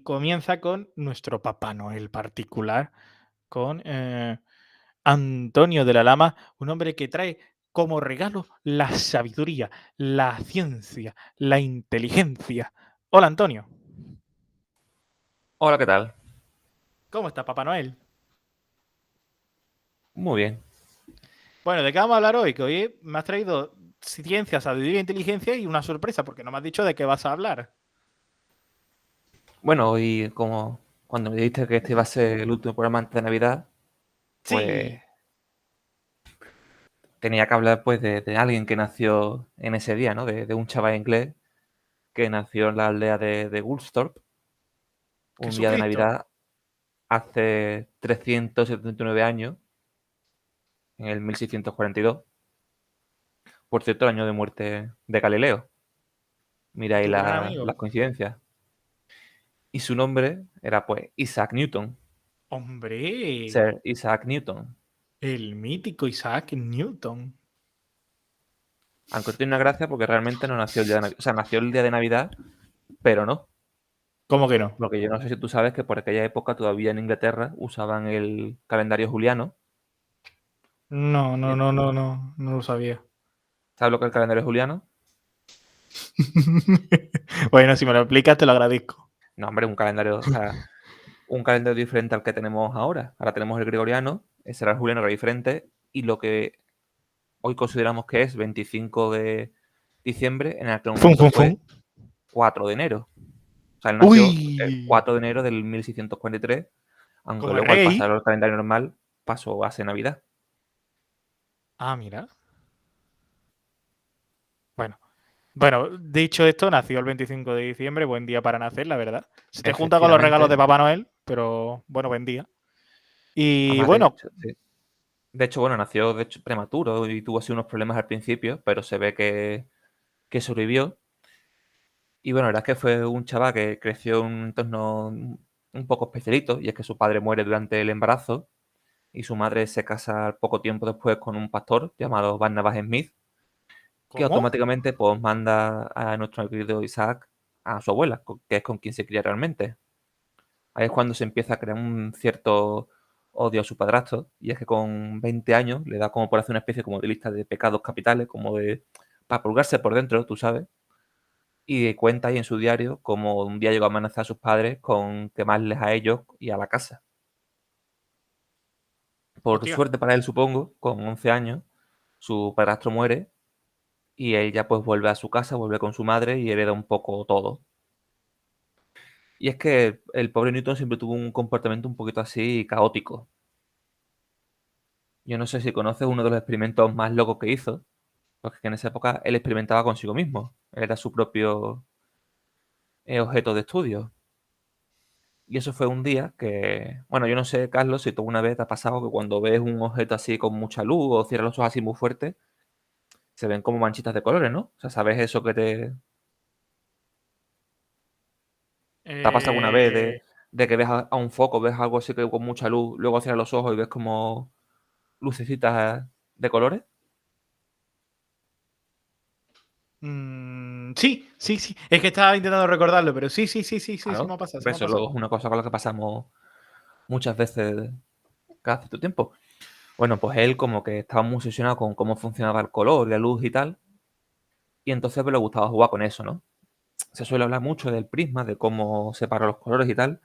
Comienza con nuestro Papá Noel particular, con Antonio de la Lama, un hombre que trae como regalo la sabiduría, la ciencia, la inteligencia. Hola Antonio, Hola, ¿qué tal? ¿cómo está Papá Noel? Muy bien. Bueno, ¿de qué vamos a hablar hoy? Que hoy me has traído ciencia, sabiduría e inteligencia y una sorpresa, porque no me has dicho de qué vas a hablar. Bueno, hoy como cuando me dijiste que este iba a ser el último programa antes de Navidad, pues Sí, tenía que hablar pues de alguien que nació en ese día, ¿no? De un chaval inglés que nació en la aldea de Woolsthorpe, un día de Jesucristo. Navidad hace 379 años, en el 1642. Por cierto, el año de muerte de Galileo. Mira ahí Tu gran las amigo. coincidencias. Y su nombre era pues Isaac Newton, Hombre, Sir Isaac Newton. el mítico Isaac Newton. Aunque tiene una gracia porque realmente no nació el día de Navidad. O sea, nació el día de Navidad, pero no. ¿Cómo que no? Porque yo no sé si tú sabes que por aquella época todavía en Inglaterra usaban el calendario juliano. No, Y no, no, no, no, no lo sabía. ¿sabes lo que es el calendario juliano? Bueno, si me lo explicas, te lo agradezco. No, hombre, un calendario, o sea, un calendario diferente al que tenemos ahora. Ahora tenemos el gregoriano, ese era el juliano, era diferente, y lo que hoy consideramos que es 25 de diciembre, en aquel Fum, momento fum, fum. fue 4 de enero. O sea, él nació el Uy, 4 de enero del 1643, aunque como el luego al pasar rey. al calendario normal pasó a ser Navidad. Ah, mira. Bueno, bueno, dicho esto, nació el 25 de diciembre, buen día para nacer, la verdad. Se te junta con los regalos de Efectivamente. Papá Noel, pero bueno, buen día. Y Además, de bueno, hecho, sí. De hecho, bueno, nació de hecho prematuro y tuvo así unos problemas al principio, pero se ve que sobrevivió. Y bueno, la verdad es que fue un chaval que creció en un entorno un poco especialito, y es que su padre muere durante el embarazo y su madre se casa poco tiempo después con un pastor llamado Barnabas Smith, que ¿cómo? automáticamente pues manda a nuestro querido Isaac a su abuela, que es con quien se cría realmente. Ahí es cuando se empieza a crear un cierto odio a su padrastro, y es que con 20 años le da como por hacer una especie como de lista de pecados capitales, como de para purgarse por dentro, tú sabes, y cuenta ahí en su diario como un día llegó a amenazar a sus padres con quemarles a ellos y a la casa. Por Hostia. suerte para él, supongo, con 11 años, su padrastro muere y él ya pues vuelve a su casa, vuelve con su madre y hereda un poco todo. Y es que el pobre Newton siempre tuvo un comportamiento un poquito así caótico. Yo no sé si conoces uno de los experimentos más locos que hizo, porque en esa época él experimentaba consigo mismo. Él era su propio objeto de estudio. Y eso fue un día que, bueno, yo no sé, Carlos, si tú alguna vez te ha pasado que cuando ves un objeto así con mucha luz o cierras los ojos así muy fuerte, se ven como manchitas de colores, ¿no? O sea, ¿sabes eso que te ha pasado alguna vez Eh, de que ves a un foco, ves algo así que con mucha luz, luego cierras los ojos y ves como lucecitas de colores? sí, sí, sí. Es que estaba intentando recordarlo, pero sí, sí, sí, sí, sí, sí me Claro, ha pasado, sí me ha eso pasado. luego es una cosa con la que pasamos muchas veces cada cierto tiempo. Bueno, pues él como que estaba muy obsesionado con cómo funcionaba el color y la luz y tal, y entonces pues, le gustaba jugar con eso, ¿no? Se suele hablar mucho del prisma, de cómo separa los colores y tal.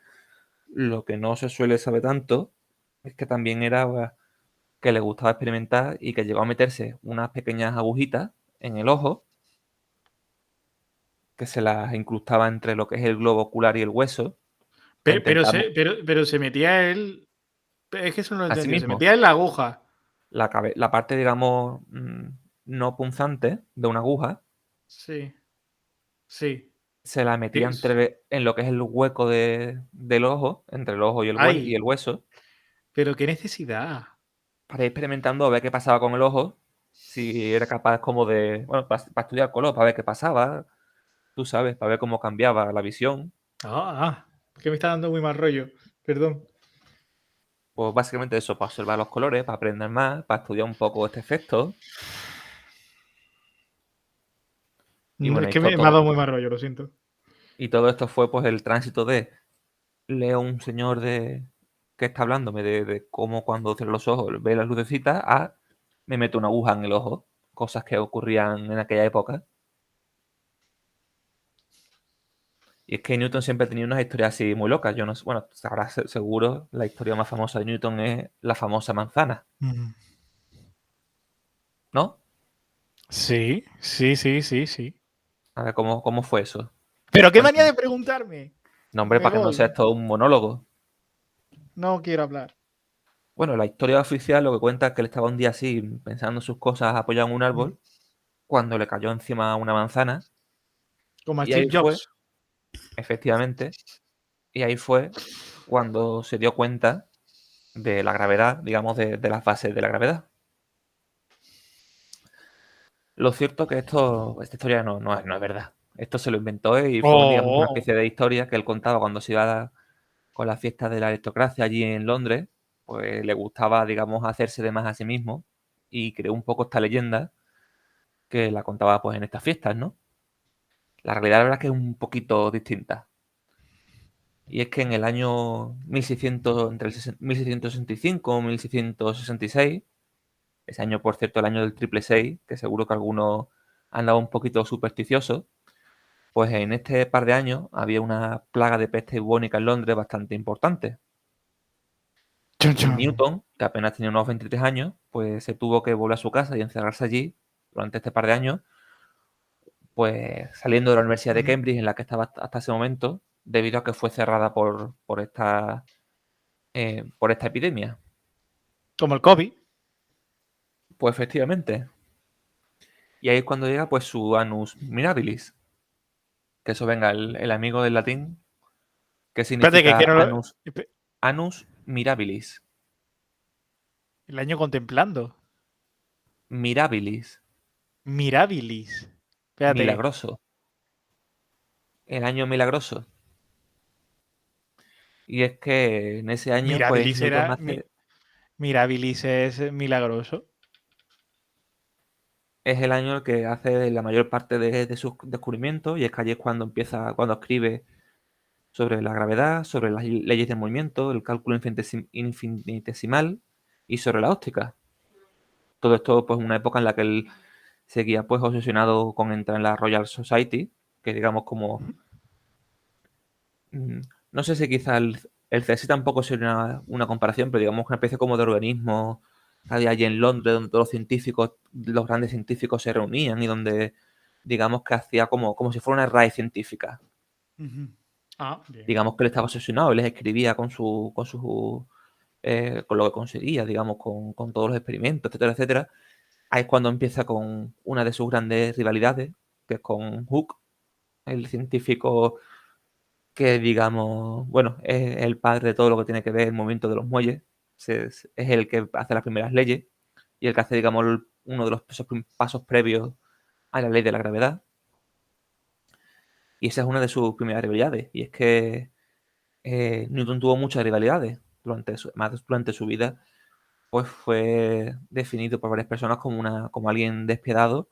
Lo que no se suele saber tanto es que también era pues, que le gustaba experimentar y que llegó a meterse unas pequeñas agujitas en el ojo que se las incrustaba entre lo que es el globo ocular y el hueso para Pero, intentar pero se metía él. Es que eso no lo he a sí entendido. Se mismo metía en la aguja. la parte, digamos, no punzante de una aguja, Sí, sí. se la metía Es- en lo que es el hueco del ojo, entre el ojo y y Ay, el hueso, pero qué necesidad. para ir experimentando a ver qué pasaba con el ojo, si era capaz como de, bueno, para estudiar color, para ver qué pasaba, tú sabes, para ver cómo cambiaba la visión. Que me está dando muy mal rollo. Perdón. Pues básicamente eso, para observar los colores, para aprender más, para estudiar un poco este efecto. Y No, bueno, es que me ha todo, dado muy mal rollo, lo siento. y todo esto fue pues el tránsito de leo un señor que está hablándome de cómo cuando cierro los ojos ve las lucecitas, a me meto una aguja en el ojo, cosas que ocurrían en aquella época. Y es que Newton siempre ha tenido unas historias así muy locas. Yo no sé, bueno, sabrás seguro, la historia más famosa de Newton es la famosa manzana, Mm. ¿no? Sí, sí, sí, sí, sí. A ver, ¿cómo fue eso? Pero qué manía Cuéntame. de preguntarme. No, hombre, Me para que no sea voy. esto un monólogo. No quiero hablar. Bueno, la historia oficial lo que cuenta es que él estaba un día así, pensando en sus cosas, apoyado en un Ujú. árbol, cuando le cayó encima una manzana, Como a y Steve ahí fue, Jobs. efectivamente, y ahí fue cuando se dio cuenta de la gravedad, digamos, de las bases de la gravedad. Lo cierto es que esta historia no es verdad. Esto se lo inventó y fue, digamos, una Oh. especie de historia que él contaba cuando se iba con las fiestas de la aristocracia allí en Londres. Pues le gustaba, digamos, hacerse de más a sí mismo y creó un poco esta leyenda que la contaba pues en estas fiestas, ¿no? La realidad, la verdad, es que es un poquito distinta. Y es que en el año 1600, entre el 1665 y 1666, ese año, por cierto, el año del triple 6, que seguro que algunos han dado un poquito supersticiosos, pues en este par de años había una plaga de peste bubónica en Londres bastante importante. Chun, Y chun. Newton, que apenas tenía unos 23 años, pues se tuvo que volver a su casa y encerrarse allí durante este par de años, pues saliendo de la Universidad de Ujú. Cambridge, en la que estaba hasta ese momento, debido a que fue cerrada por esta epidemia. Como el COVID. Pues efectivamente. Y ahí es cuando llega pues su Annus Mirabilis, que eso venga el amigo del latín, que Espérate, que significa quiero. Annus Mirabilis. El año contemplando. Mirabilis, Mirabilis. Espérate. milagroso. El año milagroso. Y es que en ese año, pues Mirabilis Newton era. nace, Mirabilis es milagroso. es el año en el que hace la mayor parte de sus descubrimientos, y es que allí es cuando empieza, cuando escribe sobre la gravedad, sobre las leyes del movimiento, el cálculo infinitesimal y sobre la óptica. Todo esto, pues, una época en la que él seguía, pues, obsesionado con entrar en la Royal Society, que digamos como, Ujú. mm, no sé si quizá el CSI tampoco sería una comparación, pero digamos una especie como de organismo que había allí en Londres, donde todos los científicos, los grandes científicos se reunían y donde, digamos que hacía como si fuera una RAE científica. Ujú. Ah, bien. Digamos que él estaba obsesionado, él les escribía con lo que conseguía, digamos, con todos los experimentos, etcétera, etcétera. Ahí es cuando empieza con una de sus grandes rivalidades, que es con Hooke, el científico que, digamos, bueno, es el padre de todo lo que tiene que ver el movimiento de los muelles. Es el que hace las primeras leyes y el que hace, digamos, uno de los pasos previos a la ley de la gravedad. Y esa es una de sus primeras rivalidades. Y es que Newton tuvo muchas rivalidades durante su vida, pues fue definido por varias personas como alguien despiadado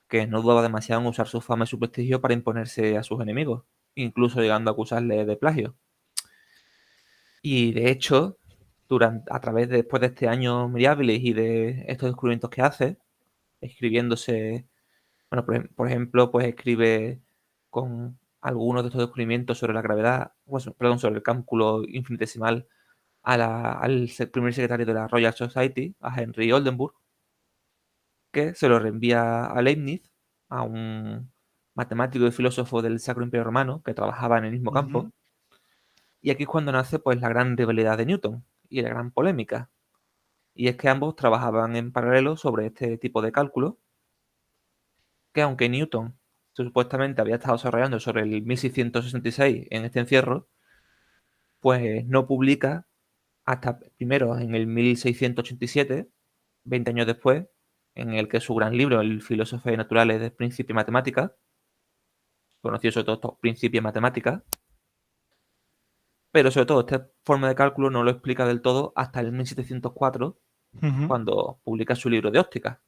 que no dudaba demasiado en usar su fama y su prestigio para imponerse a sus enemigos, incluso llegando a acusarle de plagio. Y de hecho, después de este año Mirabilis y de estos descubrimientos que hace, escribiéndose, bueno, por ejemplo, pues escribe con algunos de estos descubrimientos sobre la gravedad, pues, perdón, sobre el cálculo infinitesimal al primer secretario de la Royal Society, a Henry Oldenburg, que se lo reenvía a Leibniz, a un matemático y filósofo del Sacro Imperio Romano que trabajaba en el mismo Ujú. campo. Y aquí es cuando nace pues la gran rivalidad de Newton y la gran polémica. Y es que ambos trabajaban en paralelo sobre este tipo de cálculo, que aunque Newton supuestamente había estado desarrollando sobre el 1666 en este encierro, pues no publica hasta primero en el 1687, 20 años después, en el que su gran libro, el Filosofía Naturales de Principia y Matemática, conocido sobre todo estos principios matemáticas, pero sobre todo esta forma de cálculo no lo explica del todo hasta el 1704, Ujú. cuando publica su libro de óptica.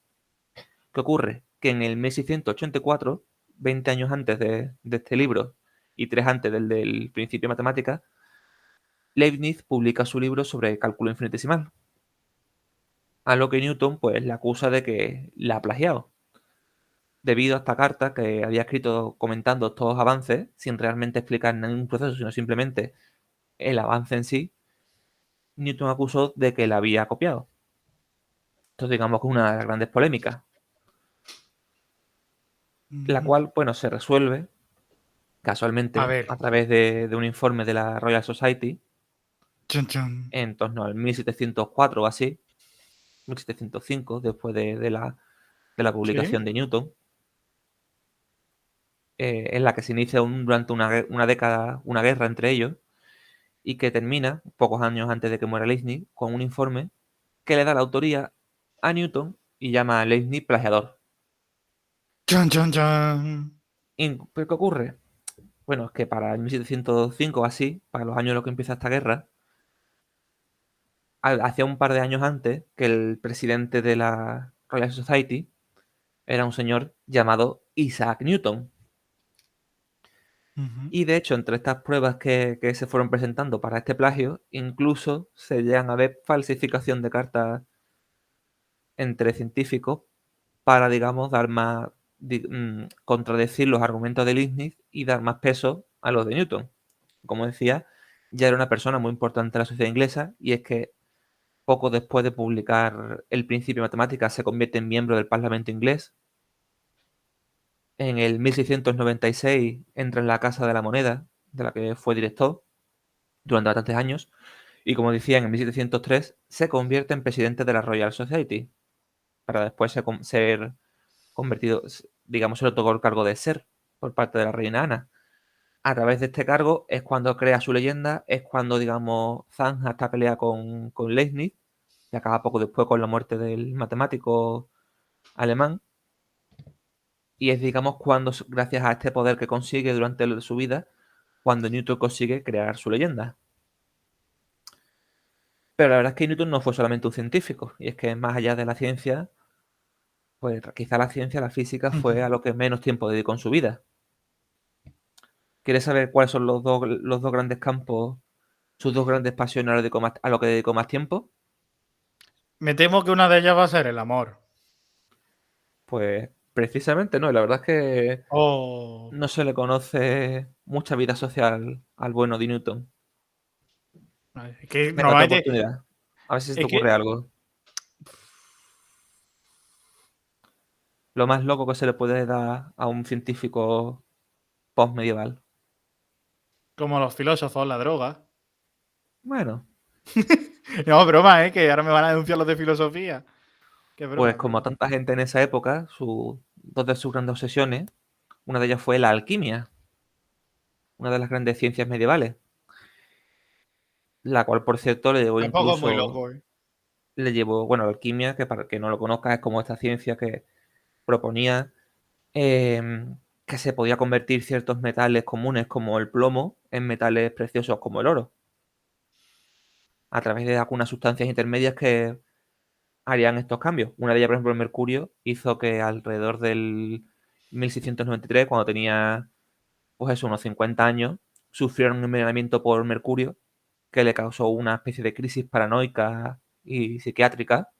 ¿Qué ocurre? Que en el 1684, 20 años antes de este libro y 3 antes del Principio de Matemáticas, Leibniz publica su libro sobre cálculo infinitesimal, a lo que Newton pues le acusa de que la ha plagiado, debido a esta carta que había escrito comentando estos avances sin realmente explicar ningún proceso, sino simplemente el avance en sí. Newton acusó de que la había copiado. Entonces digamos que es una de las grandes polémicas, la Ujú. cual, bueno, se resuelve A casualmente ver. a través de un informe de la Royal Society Chun, chun. en torno al 1704 o así, 1705, después de la Sí. publicación de Newton, en la que se inicia durante una década una guerra entre ellos y que termina, pocos años antes de que muera Leibniz, con un informe que le da la autoría a Newton y llama a Leibniz plagiador. Chun, chun, chun. ¿Pero qué ocurre? Bueno, es que para el 1705 o así, para los años en los que empieza esta guerra, hacía un par de años antes que el presidente de la Royal Society era un señor llamado Isaac Newton. Ujú. Y de hecho, entre estas pruebas que se fueron presentando para este plagio, incluso se llegan a ver falsificación de cartas entre científicos para, digamos, dar más, contradecir los argumentos de Leibniz y dar más peso a los de Newton. Como decía, ya era una persona muy importante en la sociedad inglesa y es que poco después de publicar el Principio de Matemáticas se convierte en miembro del Parlamento inglés. En el 1696 entra en la Casa de la Moneda, de la que fue director durante bastantes años, y como decía, en el 1703 se convierte en presidente de la Royal Society, para después ser convertido, digamos, se le otorgó el cargo de ser por parte de la reina Ana. A través de este cargo es cuando crea su leyenda, es cuando, digamos, zanja esta pelea con Leibniz, que acaba poco después con la muerte del matemático alemán, y es, digamos, cuando, gracias a este poder que consigue durante su vida, cuando Newton consigue crear su leyenda. Pero la verdad es que Newton no fue solamente un científico, y es que más allá de la ciencia, pues quizá la ciencia, la física, fue a Ujú. lo que menos tiempo dedicó en su vida. ¿Quieres saber cuáles son los dos grandes campos, sus dos grandes pasiones a lo que dedicó más tiempo? Me temo que una de ellas va a ser el amor. Pues precisamente no, y la verdad es que Oh. no se le conoce mucha vida social al bueno de Newton. Vale, es que Venga, otra normalmente. oportunidad. A ver si se te Es que. ocurre algo. Lo más loco que se le puede dar a un científico post-medieval. Como los filósofos, la droga. Bueno, No, broma, que ahora me van a denunciar los de filosofía. Qué pues broma, como broma. tanta gente en esa época, dos de sus grandes obsesiones, una de ellas fue la alquimia, una de las grandes ciencias medievales, la cual, por cierto, Tampoco es muy loco, bueno, la alquimia, que para el que no lo conozca, es como esta ciencia que proponía que se podía convertir ciertos metales comunes como el plomo en metales preciosos como el oro, a través de algunas sustancias intermedias que harían estos cambios. Una de ellas, por ejemplo, el mercurio, hizo que alrededor del 1693, cuando tenía pues eso, unos 50 años, sufriera un envenenamiento por mercurio que le causó una especie de crisis paranoica y psiquiátrica.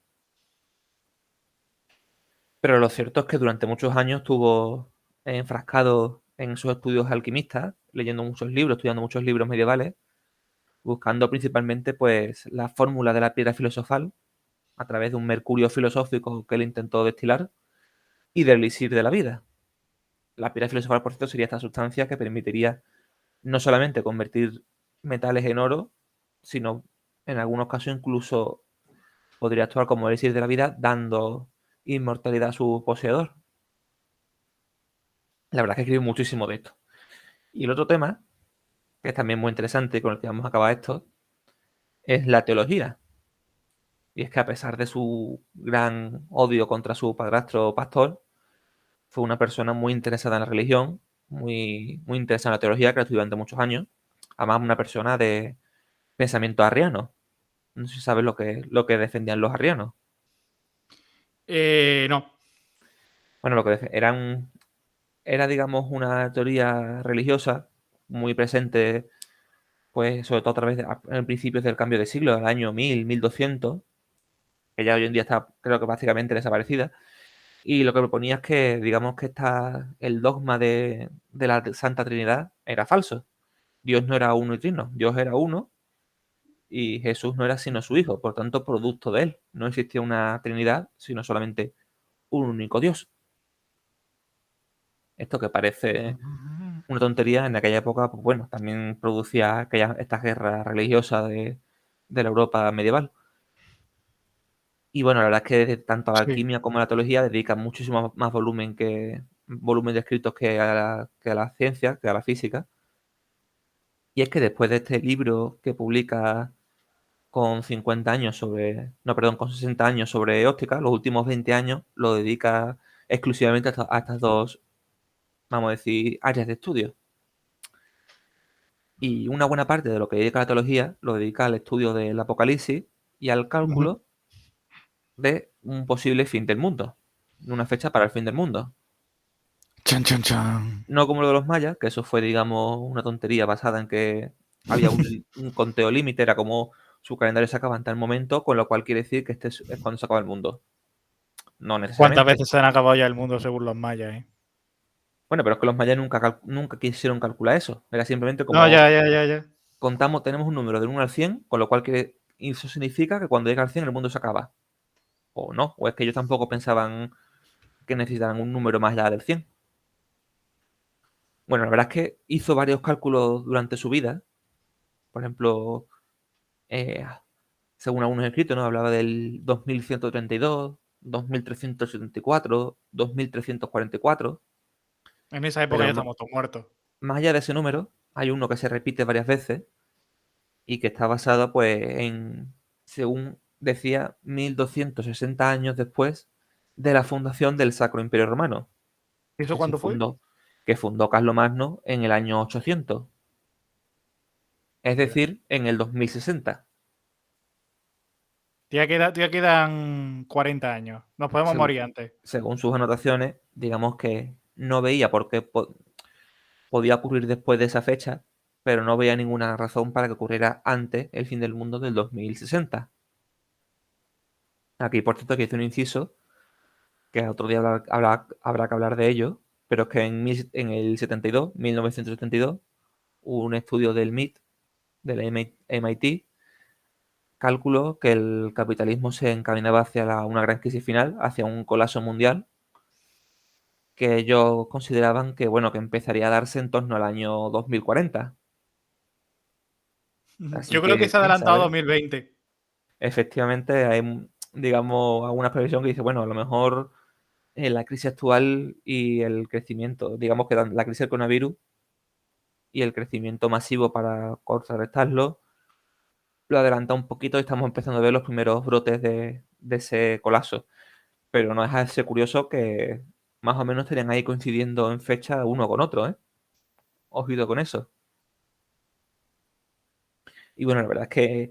Pero lo cierto es que durante muchos años estuvo enfrascado en sus estudios alquimistas, leyendo muchos libros, estudiando muchos libros medievales, buscando principalmente pues la fórmula de la piedra filosofal a través de un mercurio filosófico que él intentó destilar y del elixir de la vida. La piedra filosofal, por cierto, sería esta sustancia que permitiría no solamente convertir metales en oro, sino en algunos casos incluso podría actuar como elixir de la vida, dando inmortalidad a su poseedor. La verdad es que escribí muchísimo de esto. Y el otro tema, que es también muy interesante y con el que vamos a acabar esto, es la teología. Y es que a pesar de su gran odio contra su padrastro pastor, fue una persona muy interesada en la religión, muy interesada en la teología, que la estudió durante muchos años. Además, una persona de pensamiento arriano. No sé si sabes lo que defendían los arrianos. No. Bueno, lo que era, digamos, una teoría religiosa muy presente pues sobre todo a través de en principios del cambio de siglo, el año 1000, 1200, que ya hoy en día está, creo que básicamente desaparecida. Y lo que proponía es que, digamos que el dogma de la Santa Trinidad era falso. Dios no era uno y trino, Dios era uno y Jesús no era sino su hijo, por tanto, producto de él. No existía una Trinidad, sino solamente un único Dios. Esto que parece una tontería en aquella época, pues bueno, también producía estas guerras religiosas de la Europa medieval. Y bueno, la verdad es que tanto a la Sí. alquimia como a la teología dedican muchísimo más volumen de escritos que a la ciencia, que a la física. Y es que después de este libro que publica con 50 años no, perdón, con 60 años sobre óptica, los últimos 20 años lo dedica exclusivamente a estas dos, vamos a decir, áreas de estudio. Y una buena parte de lo que dedica a la teología lo dedica al estudio del Apocalipsis y al Ujú. cálculo de un posible fin del mundo, de una fecha para el fin del mundo. Chan, chan, chan. No como lo de los mayas, que eso fue, digamos, una tontería basada en que había un conteo límite, era como su calendario se acaba en tal momento, con lo cual quiere decir que este es cuando se acaba el mundo. No ¿Cuántas necesariamente. veces se han acabado ya el mundo según los mayas, Bueno, pero es que los mayas nunca quisieron calcular eso. Era simplemente No, como ya, ya, ya, ya. contamos, tenemos un número del 1 al 100, con lo cual eso significa que cuando llega al 100 el mundo se acaba. O no, o es que ellos tampoco pensaban que necesitaran un número más allá del 100. Bueno, la verdad es que hizo varios cálculos durante su vida. Por ejemplo, eh, según algunos escritos, ¿no? Hablaba del 2132, 2374, 2344. En esa época Pero ya estamos todos muertos. más allá de ese número, hay uno que se repite varias veces y que está basado, pues, según decía, 1260 años después de la fundación del Sacro Imperio Romano, ¿Y eso que se cuándo fue? fundó, que fundó Carlomagno en el año 800, es Hostia. decir, en el 2060. Todavía quedan 40 años. Nos podemos Según, morir antes. según sus anotaciones, digamos que no veía por qué podía ocurrir después de esa fecha, pero no veía ninguna razón para que ocurriera antes el fin del mundo del 2060. Aquí, por cierto, que hice un inciso, que otro día habrá que hablar de ello, pero es que en el 72, 1972, hubo un estudio del MIT, del MIT, calculó que el capitalismo se encaminaba hacia una gran crisis final, hacia un colapso mundial, que ellos consideraban que, bueno, que empezaría a darse en torno al año 2040. Así Yo creo que que, se ha quién adelantado a sabe, 2020. efectivamente hay, digamos, alguna previsión que dice, bueno, a lo mejor la crisis actual y el crecimiento, digamos que la crisis del coronavirus y el crecimiento masivo para contrarrestarlo, lo adelanta un poquito y estamos empezando a ver los primeros brotes de ese colapso. Pero no deja de ser curioso que más o menos estarían ahí coincidiendo en fecha uno con otro, ¿eh? Ojito con eso. Y bueno, la verdad es que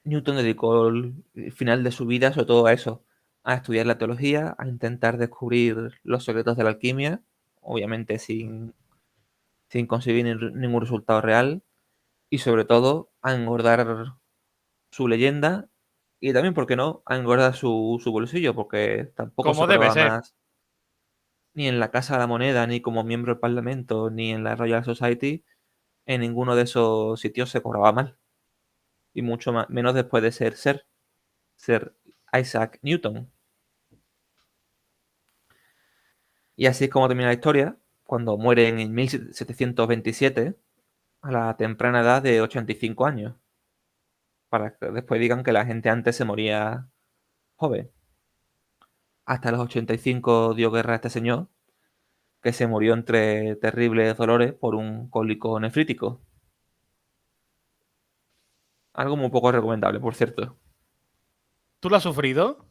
Newton dedicó el final de su vida sobre todo a eso, a estudiar la teología, a intentar descubrir los secretos de la alquimia, obviamente sin conseguir ningún resultado real, y sobre todo a engordar su leyenda y también, ¿por qué no?, a engordar su bolsillo, porque tampoco Como debe sobraba ser. más ni en la Casa de la Moneda, ni como miembro del Parlamento, ni en la Royal Society, en ninguno de esos sitios se cobraba mal, y mucho menos después de ser Isaac Newton. Y así es como termina la historia, cuando muere en 1727, a la temprana edad de 85 años, para que después digan que la gente antes se moría joven. Hasta los 85 dio guerra a este señor, que se murió entre terribles dolores por un cólico nefrítico. Algo muy poco recomendable, por cierto. ¿Tú lo has sufrido?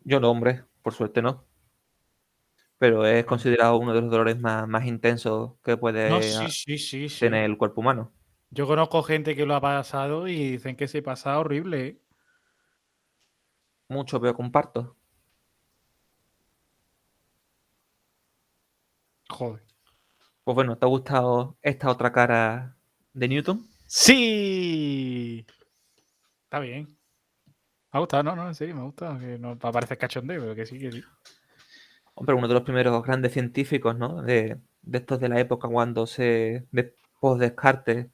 Yo no, hombre, por suerte no. Pero es Bueno. considerado uno de los dolores más intensos que No, puede sí, sí, sí, tener sí. el cuerpo humano. Yo conozco gente que lo ha pasado y dicen que se pasa horrible, ¿eh? Mucho, pero comparto. Joder. Pues bueno, ¿te ha gustado esta otra cara de Newton? Sí. Está bien. Me ha gustado, no, en serio, me gusta. Que no parece cachondeo, pero que sí, que sí. Hombre, uno de los primeros grandes científicos, ¿no? De estos de la época cuando de post-Descartes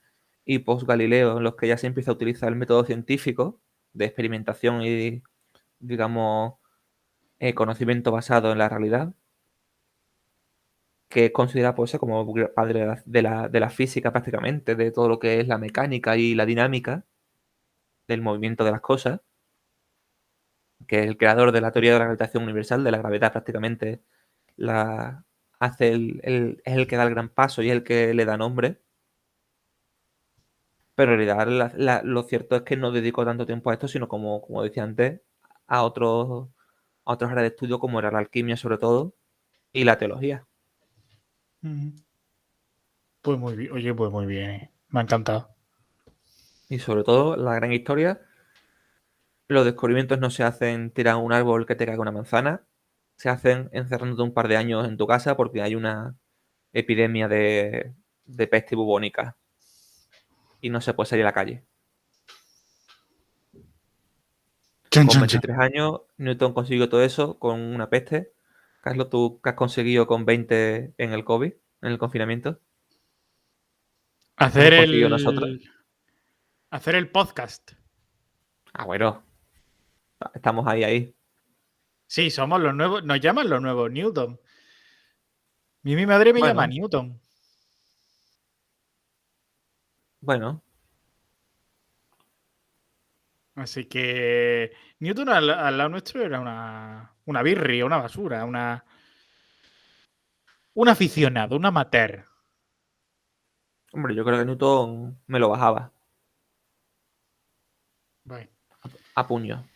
y post-Galileo, en los que ya se empieza a utilizar el método científico de experimentación y, digamos, conocimiento basado en la realidad, que es considerado pues, como padre de la física prácticamente, de todo lo que es la mecánica y la dinámica del movimiento de las cosas, que es el creador de la teoría de la gravitación universal, de la gravedad prácticamente, la hace es el que da el gran paso y es el que le da nombre. Pero en realidad lo cierto es que no dedico tanto tiempo a esto, sino como decía antes, a otras áreas de estudio como era la alquimia sobre todo y la teología. Ujú. Pues muy bien, oye, pues muy bien. Me ha encantado. Y sobre todo la gran historia, los descubrimientos no se hacen tirar un árbol que te caiga una manzana, se hacen encerrándote un par de años en tu casa porque hay una epidemia de peste bubónica y no se puede salir a la calle. Chon, Con chon, chon. 23 años, Newton consiguió todo eso con una peste. Carlos, ¿tú qué has conseguido con 20 en el COVID, en el confinamiento? ¿Qué Hacer hemos conseguido nosotros? el. Hacer el podcast. Ah, bueno, estamos ahí. Sí, somos los nuevos. Nos llaman los nuevos Newton. Mi madre me llama Bueno, Newton. bueno, Así que Newton al lado nuestro era una birria, una basura, un aficionado, un amateur. hombre, yo creo que Newton me lo bajaba Bueno. a puño.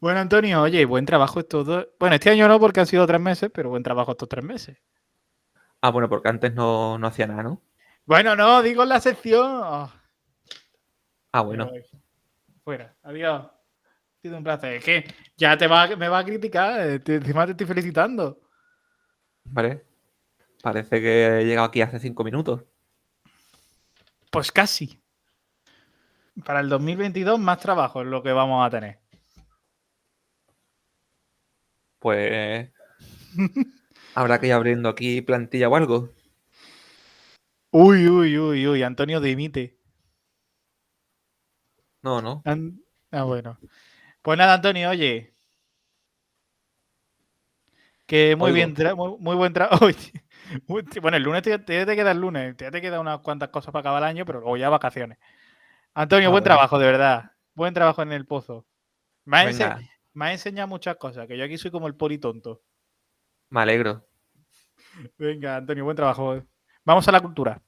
Bueno, Antonio, oye, buen trabajo estos dos. Bueno, este año no porque han sido 3 meses, pero buen trabajo estos 3 meses. Ah, bueno, porque antes no hacía nada, ¿no? Bueno, no, digo en la sección. Oh, Ah, me bueno, voy. Fuera. Adiós. Ha sido un placer. Es que ya me va a criticar. Encima te estoy felicitando. vale. Parece que he llegado aquí hace 5 minutos. Pues casi. Para el 2022 más trabajo es lo que vamos a tener. Pues habrá que ir abriendo aquí plantilla o algo. Uy, uy, uy, uy. Antonio dimite. No, no. Bueno. Pues nada, Antonio, oye, que muy bien, Oigo. muy buen trabajo. Bueno, el lunes te queda el lunes, te queda unas cuantas cosas para acabar el año, pero luego ya vacaciones. Antonio, Ah, buen bueno. trabajo, de verdad. Buen trabajo en el pozo. Me has, ense- Venga, me has enseñado muchas cosas, que yo aquí soy como el poli tonto. me alegro. Venga, Antonio, buen trabajo. Vamos a la cultura.